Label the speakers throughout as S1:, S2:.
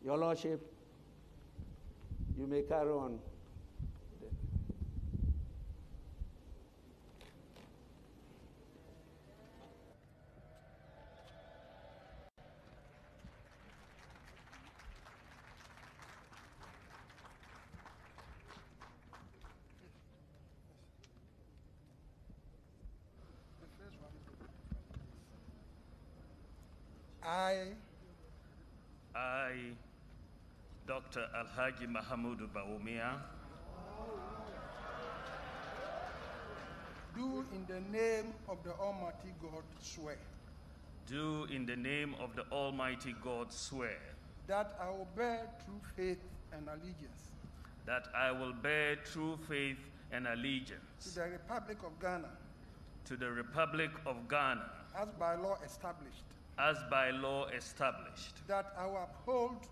S1: Your Lordship, you may carry on.
S2: I, Dr. Alhaji Mahamudu Bawumia,
S3: do in the name of the Almighty God swear.
S2: Do in the name of the Almighty God swear.
S3: That I will bear true faith and allegiance.
S2: That I will bear true faith and allegiance.
S3: To the Republic of Ghana.
S2: To the Republic of Ghana.
S3: As by law established.
S2: As by law established.
S3: That I will uphold.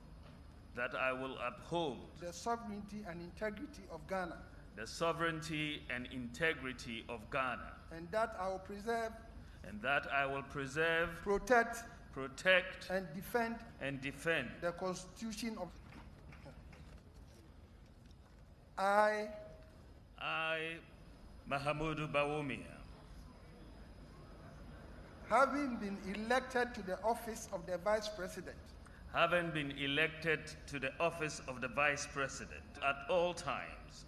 S2: That I will uphold.
S3: The sovereignty and integrity of Ghana.
S2: The sovereignty and integrity of Ghana.
S3: And that I will preserve.
S2: And that I will preserve.
S3: Protect.
S2: And defend.
S3: The Constitution of. I,
S2: Mahamudu Bawumia,
S3: having been elected to the office of the Vice President.
S2: Having been elected to the office of the Vice President at all times.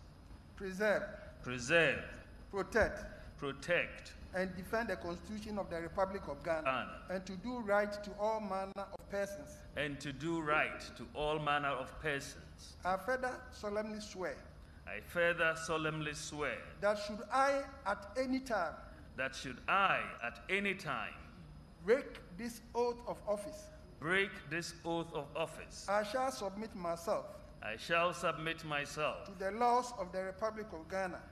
S3: Preserve.
S2: Protect.
S3: And defend the Constitution of the Republic of Ghana. And to do right to all manner of persons. I further solemnly swear. That should I at any time. Break this oath of office. I shall submit myself. To the laws of the Republic of Ghana.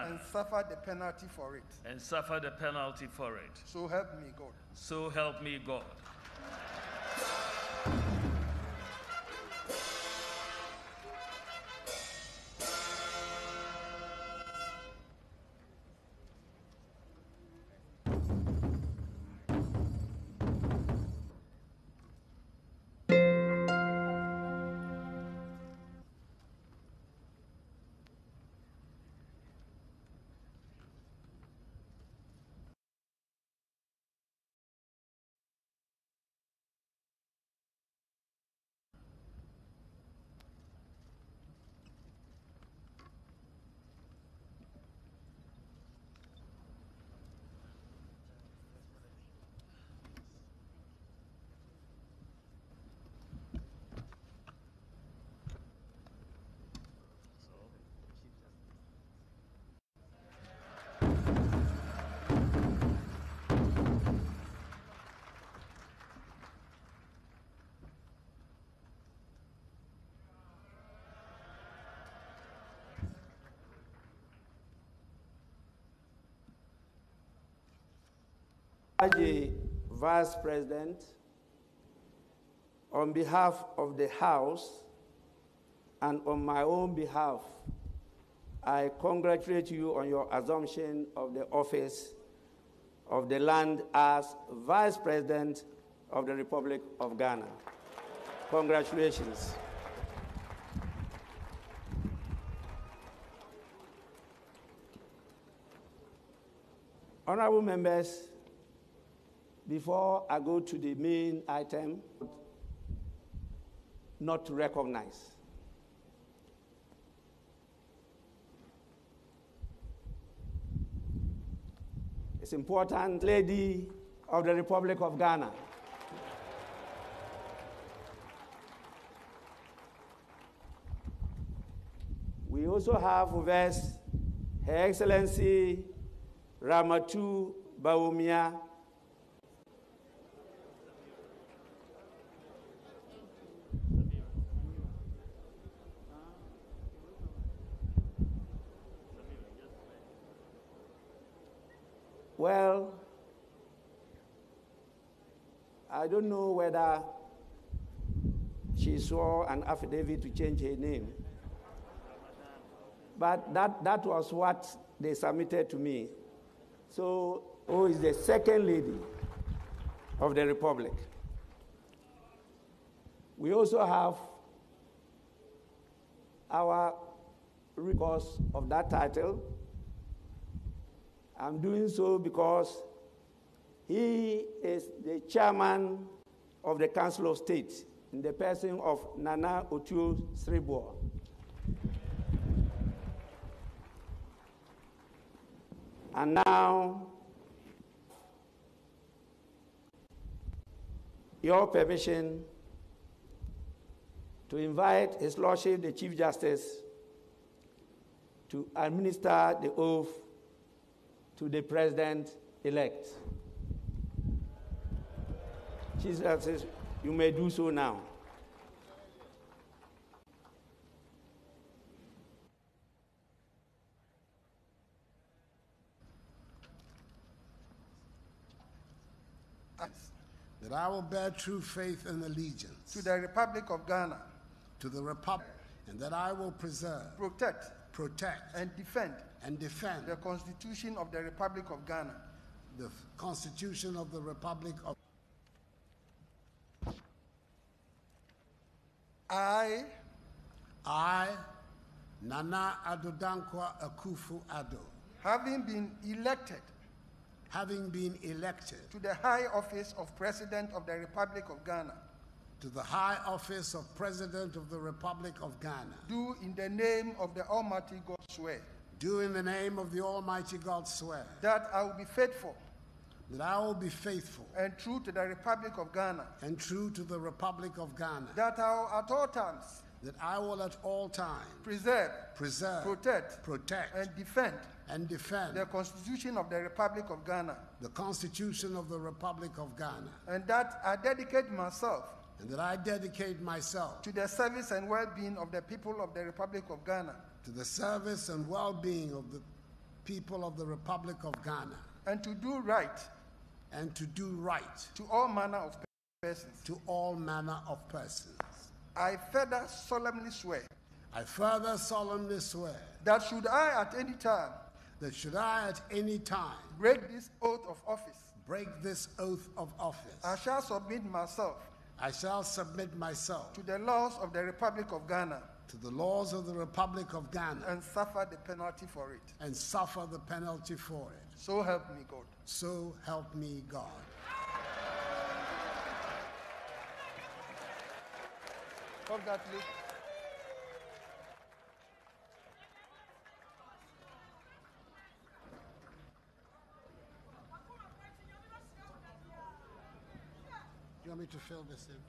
S3: And suffer the penalty for it. So help me God.
S1: Vice President, on behalf of the House and on my own behalf, I congratulate you on your assumption of the office of the land as Vice President of the Republic of Ghana. Congratulations. Honorable members, before I go to the main item, not to recognize. It's important, Lady of the Republic of Ghana. We also have with us Her Excellency Ramatu Bawumia, well, I don't know whether she saw an affidavit to change her name, but that was what they submitted to me. So, who is the second lady of the Republic? We also have our recourse of that title. I'm doing so because he is the chairman of the Council of State in the person of Nana Otuo Sriboa. And now, your permission to invite His Lordship, the Chief Justice, to administer the oath to the President-elect. Chief Justice, you may do so now.
S4: That I will bear true faith and allegiance
S3: to the Republic of Ghana,
S4: to the Republic, and that I will preserve,
S3: protect,
S4: and defend
S3: the Constitution of the Republic of Ghana,
S4: the Constitution of the Republic of
S3: I,
S4: Nana Addo Dankwa Akufo Addo,
S3: having been elected
S4: to
S3: the high office of President of the Republic of Ghana,
S4: to the high office of President of the Republic of Ghana,
S3: do in the name of the Almighty God swear,
S4: do in the name of the Almighty God swear,
S3: that I will be faithful
S4: and
S3: true to the Republic of Ghana, that I will at all times preserve, protect,
S4: and defend
S3: the Constitution of the Republic of Ghana, and that I dedicate myself
S4: to
S3: the service and well-being of the people of the Republic of Ghana, and to do right to all manner of persons. I further solemnly swear that should I at any time break this oath of office, I shall submit myself to the laws of the Republic of Ghana, and suffer the penalty for it. So help me God.
S4: So help me God.
S3: Hold that, please.
S4: Do you want me to fill this in?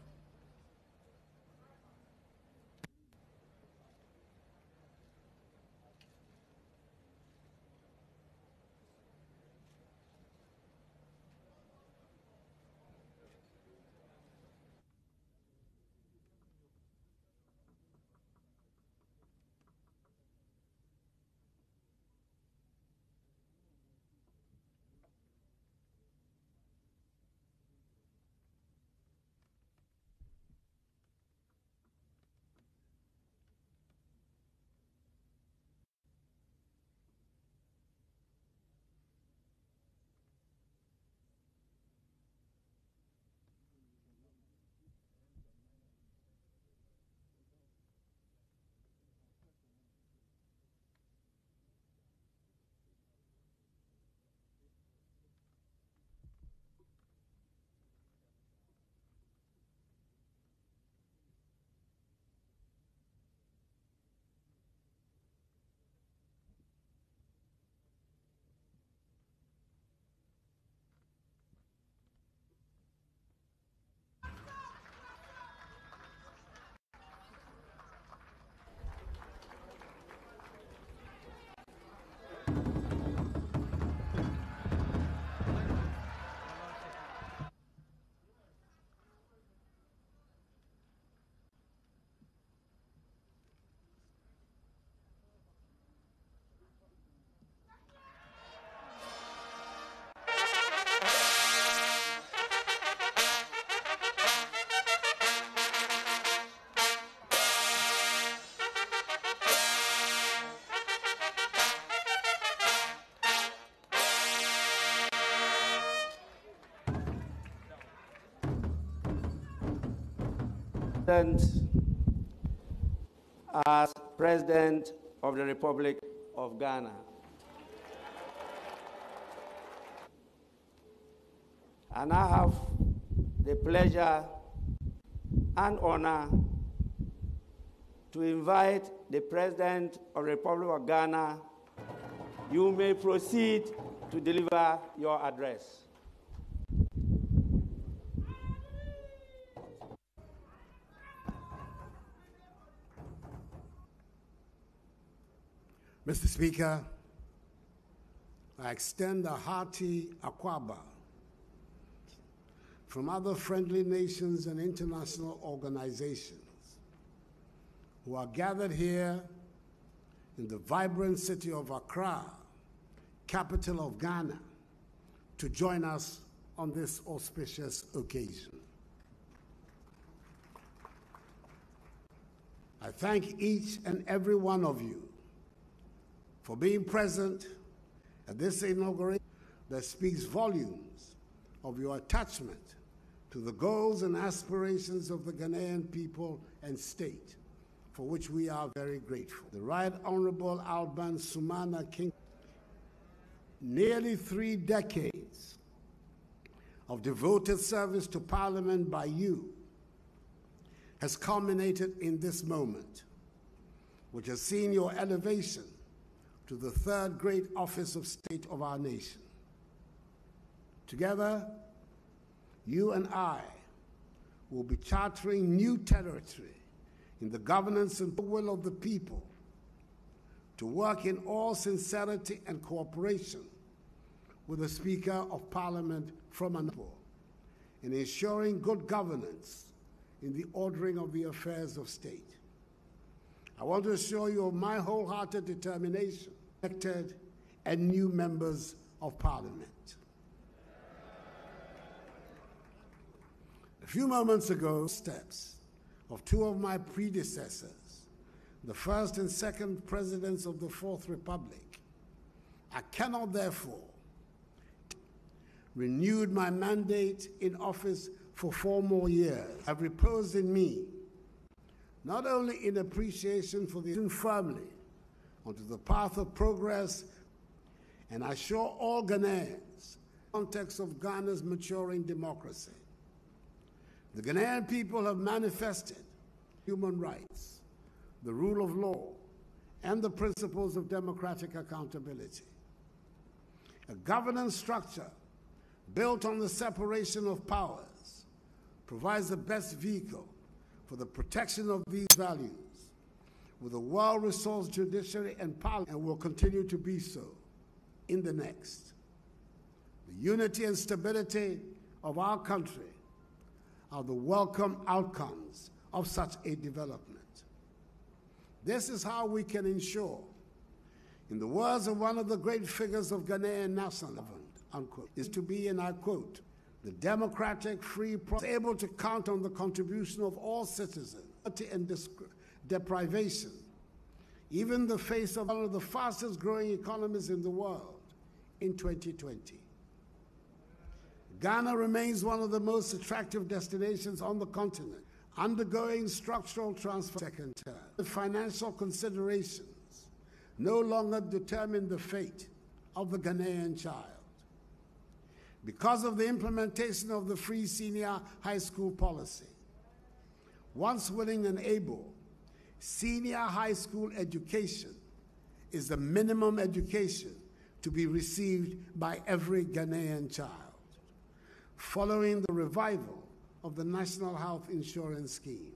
S1: as President of the Republic of Ghana. And I have the pleasure and honor to invite the President of the Republic of Ghana. You may proceed to deliver your address.
S4: Mr. Speaker, I extend a hearty akwaba from other friendly nations and international organizations who are gathered here in the vibrant city of Accra, capital of Ghana, to join us on this auspicious occasion. I thank each and every one of you for being present at this inauguration that speaks volumes of your attachment to the goals and aspirations of the Ghanaian people and state, for which we are very grateful. The Right Honorable Alban Sumana King, nearly 3 decades of devoted service to Parliament by you has culminated in this moment, which has seen your elevation to the 3rd great office of state of our nation. Together, you and I will be chartering new territory in the governance and will of the people to work in all sincerity and cooperation with the Speaker of Parliament from another in ensuring good governance in the ordering of the affairs of state. I want to assure you of my wholehearted determination, elected and new members of Parliament. A few moments ago, steps of 2 of my predecessors, the first and second presidents of the Fourth Republic. I cannot, therefore, renewed my mandate in office for 4 more years. Have reposed in me not only in appreciation for the firmly onto the path of progress, and I assure all Ghanaians, in the context of Ghana's maturing democracy, the Ghanaian people have manifested human rights, the rule of law, and the principles of democratic accountability. A governance structure built on the separation of powers provides the best vehicle for the protection of these values, with a well-resourced judiciary and parliament, and will continue to be so in the next. The unity and stability of our country are the welcome outcomes of such a development. This is how we can ensure, in the words of one of the great figures of Ghanaian nationalism, unquote, is to be, and I quote, the democratic, free, able to count on the contribution of all citizens and deprivation, even in the face of one of the fastest growing economies in the world in 2020. Ghana remains one of the most attractive destinations on the continent, undergoing structural transformation. Second term. The financial considerations no longer determine the fate of the Ghanaian child. Because of the implementation of the free senior high school policy, once willing and able, senior high school education is the minimum education to be received by every Ghanaian child, following the revival of the National Health Insurance Scheme.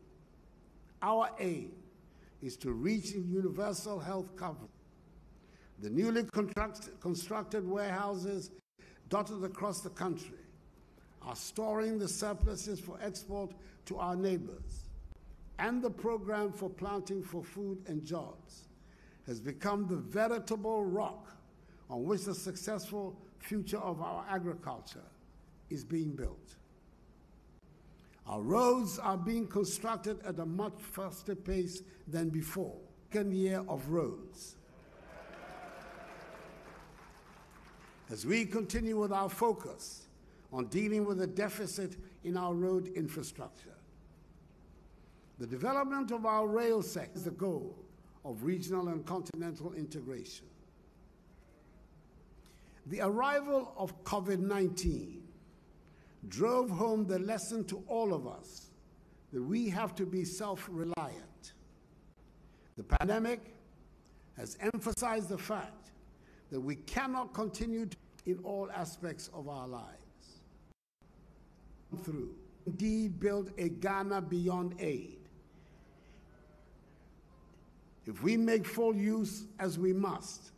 S4: Our aim is to reach universal health coverage. The newly constructed warehouses dotted across the country are storing the surpluses for export to our neighbors, and the program for planting for food and jobs has become the veritable rock on which the successful future of our agriculture is being built. Our roads are being constructed at a much faster pace than before. Second year of roads. As we continue with our focus on dealing with the deficit in our road infrastructure, The development of our rail sector is the goal of regional and continental integration. The arrival of COVID-19 drove home the lesson to all of us that we have to be self-reliant. The pandemic has emphasized the fact that we cannot continue in all aspects of our lives. Indeed, build a Ghana beyond aid. If we make full use, as we must,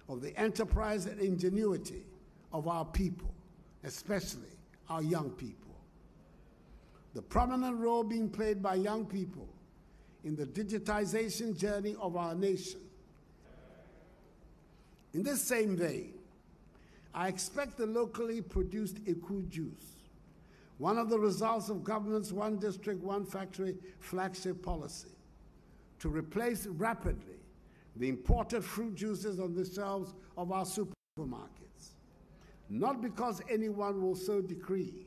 S4: of the enterprise and ingenuity of our people, especially our young people. The prominent role being played by young people in the digitization journey of our nation. In this same vein, I expect the locally produced Eku juice, one of the results of government's One District, One Factory flagship policy, to replace rapidly the imported fruit juices on the shelves of our supermarkets. Not because anyone will so decree,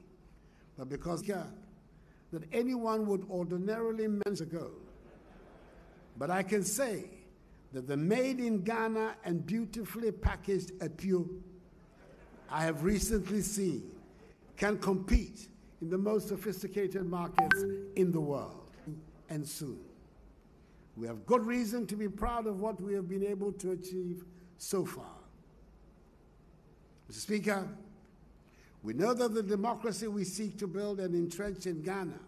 S4: but because that anyone would ordinarily meant to go. But I can say that the made in Ghana and beautifully packaged Apio I have recently seen can compete in the most sophisticated markets in the world, and soon. We have good reason to be proud of what we have been able to achieve so far. Mr. Speaker, we know that the democracy we seek to build and entrench in Ghana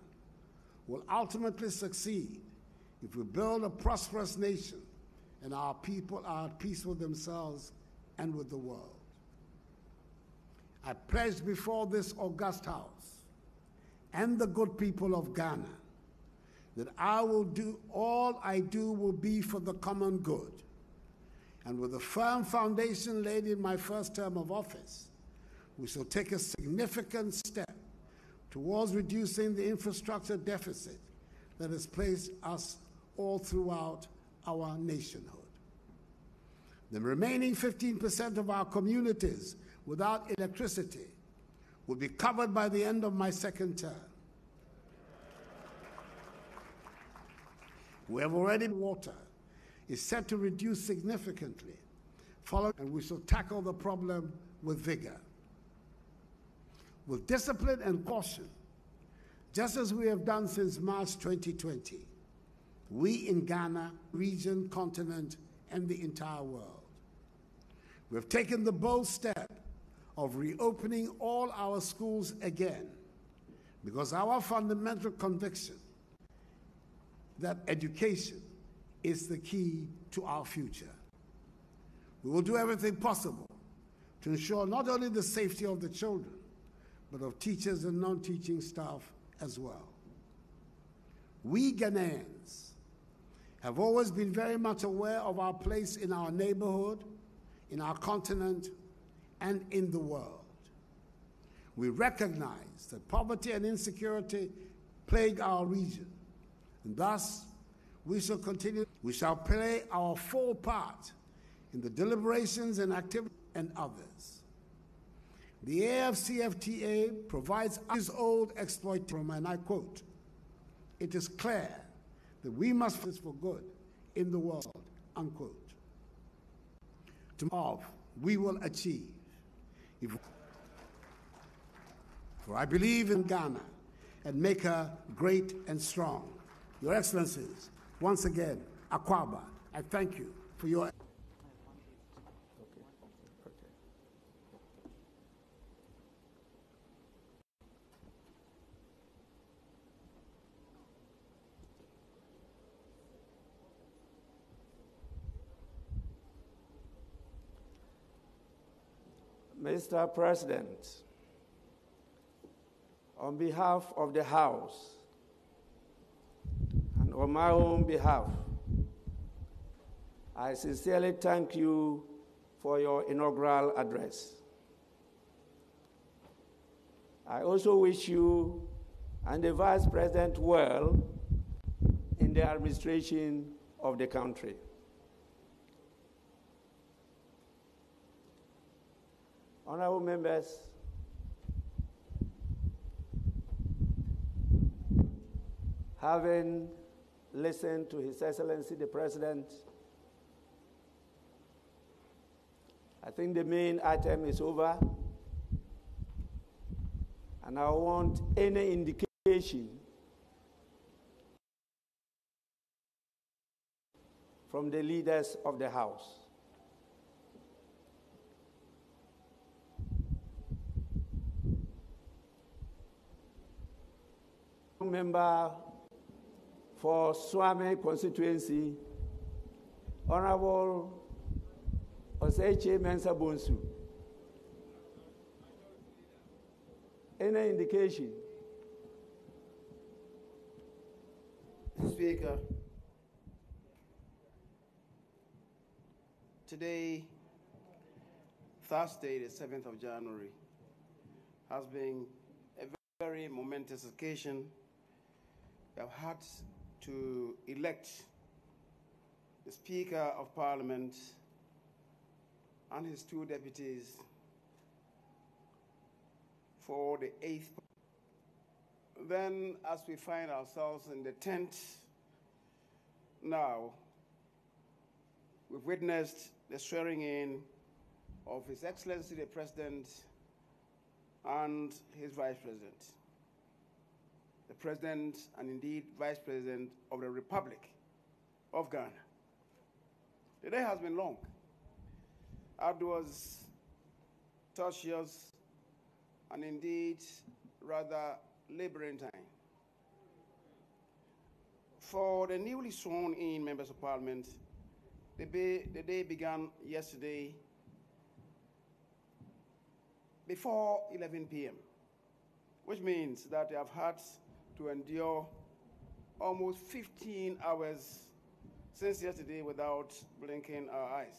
S4: will ultimately succeed if we build a prosperous nation and our people are at peace with themselves and with the world. I pledge before this august House and the good people of Ghana that I will do all I do will be for the common good. And with the firm foundation laid in my first term of office, we shall take a significant step towards reducing the infrastructure deficit that has placed us all throughout our nationhood. The remaining 15% of our communities without electricity will be covered by the end of my second term. We have already water is set to reduce significantly, and we shall tackle the problem with vigor. With discipline and caution, just as we have done since March 2020, we in Ghana, region, continent, and the entire world, we have taken the bold step of reopening all our schools again, because our fundamental conviction that education is the key to our future. We will do everything possible to ensure not only the safety of the children, but of teachers and non-teaching staff as well. We Ghanaians have always been very much aware of our place in our neighborhood, in our continent, and in the world. We recognize that poverty and insecurity plague our region, and thus we shall continue. We shall play our full part in the deliberations and activities and others. The AFCFTA provides us old exploitation, and I quote, "It is clear that we must fight for good in the world," unquote. Tomorrow we will achieve. For I believe in Ghana and make her great and strong. Your Excellencies, once again, Akwaba, I thank you for your...
S1: Mr. President, on behalf of the House and on my own behalf, I sincerely thank you for your inaugural address. I also wish you and the Vice President well in the administration of the country. Honorable members, Having listened to His Excellency the President, I think the main item is over, and I want any indication from the leaders of the House. Member for Swami constituency, Honorable Oseche Mensa Bonsu. Any indication?
S5: Speaker, today, Thursday, the 7th of January, has been a very momentous occasion. We have had to elect the Speaker of Parliament and his two deputies for the 8th. Then, as we find ourselves in the 10th now, we've witnessed the swearing in of His Excellency the President and his Vice President. The President and indeed Vice President of the Republic of Ghana. The day has been long. Arduous, tortuous, and indeed rather laboring time. For the newly sworn in members of Parliament, the day began yesterday before 11 p.m., which means that they have had to endure almost 15 hours since yesterday without blinking our eyes.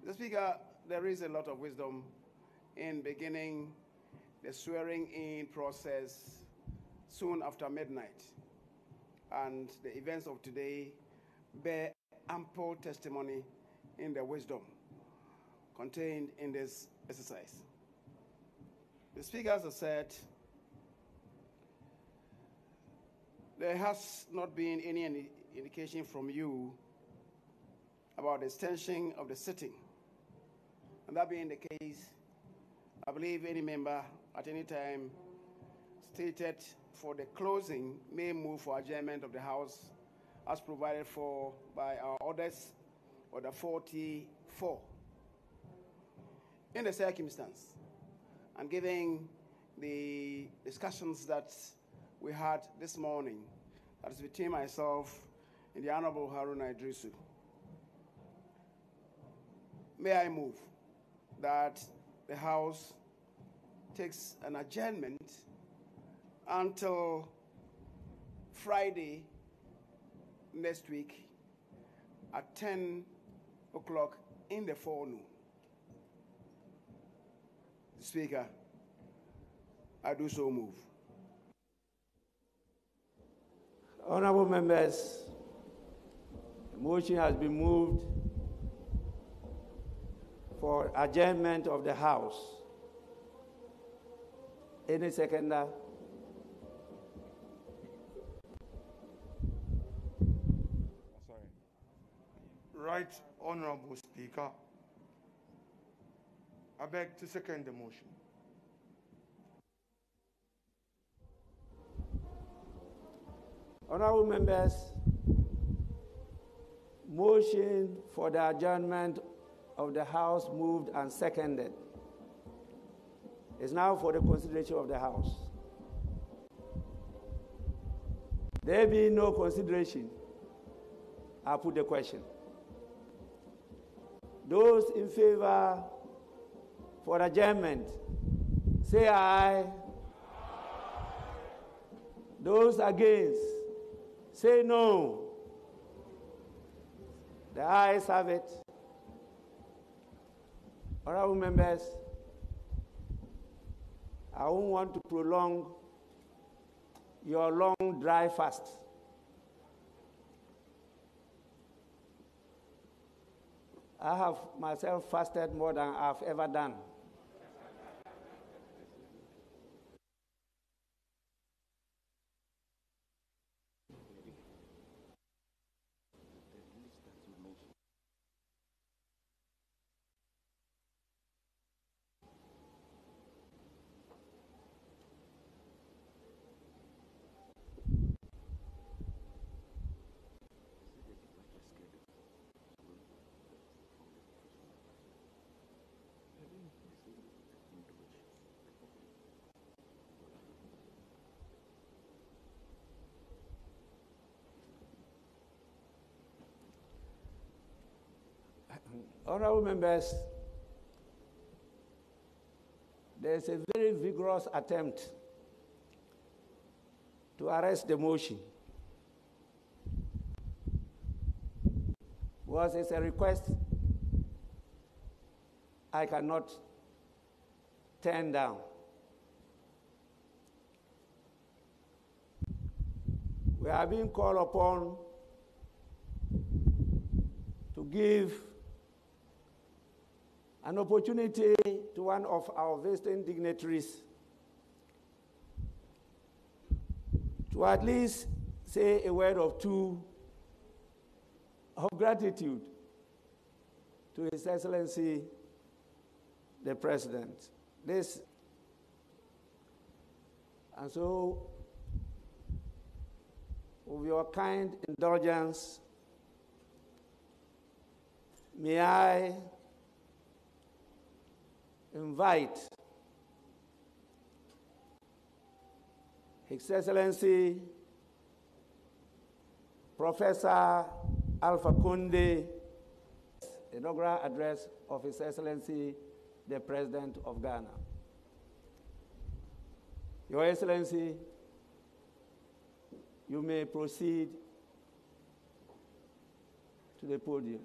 S5: Mr. Speaker, there is a lot of wisdom in beginning the swearing-in process soon after midnight, and the events of today bear ample testimony in the wisdom contained in this exercise. The speakers have said there has not been any indication from you about the extension of the sitting. And that being the case, I believe any member at any time stated for the closing may move for adjournment of the House as provided for by our orders, Order 44. In the circumstance, and given the discussions that we had this morning, that is between myself and the Honorable Haruna Idrisu, may I move that the House takes an adjournment until Friday next week at 10 o'clock in the forenoon. Speaker, I do so move.
S1: Honorable members, the motion has been moved for adjournment of the House. Any seconder?
S3: Sorry. Right, Honorable Speaker. I beg to second the motion.
S1: Honorable members, motion for the adjournment of the House moved and seconded. Is now for the consideration of the House. There being no consideration, I put the question. Those in favor for adjournment, say aye. Aye. Those against, say no. The ayes have it. Honorable members, I don't want to prolong your long dry fast. I have myself fasted more than I've ever done. Honorable members, there's a very vigorous attempt to arrest the motion. Because it's a request I cannot turn down. We are being called upon to give an opportunity to one of our visiting dignitaries to at least say a word or two of gratitude to His Excellency, the President. And so, with your kind indulgence, may I invite His Excellency Professor Alpha Conde, inaugural address of His Excellency the President of Ghana. Your Excellency, you may proceed to the podium.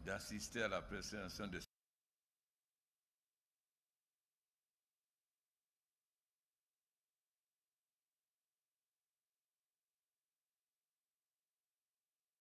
S6: D'assister à la présentation de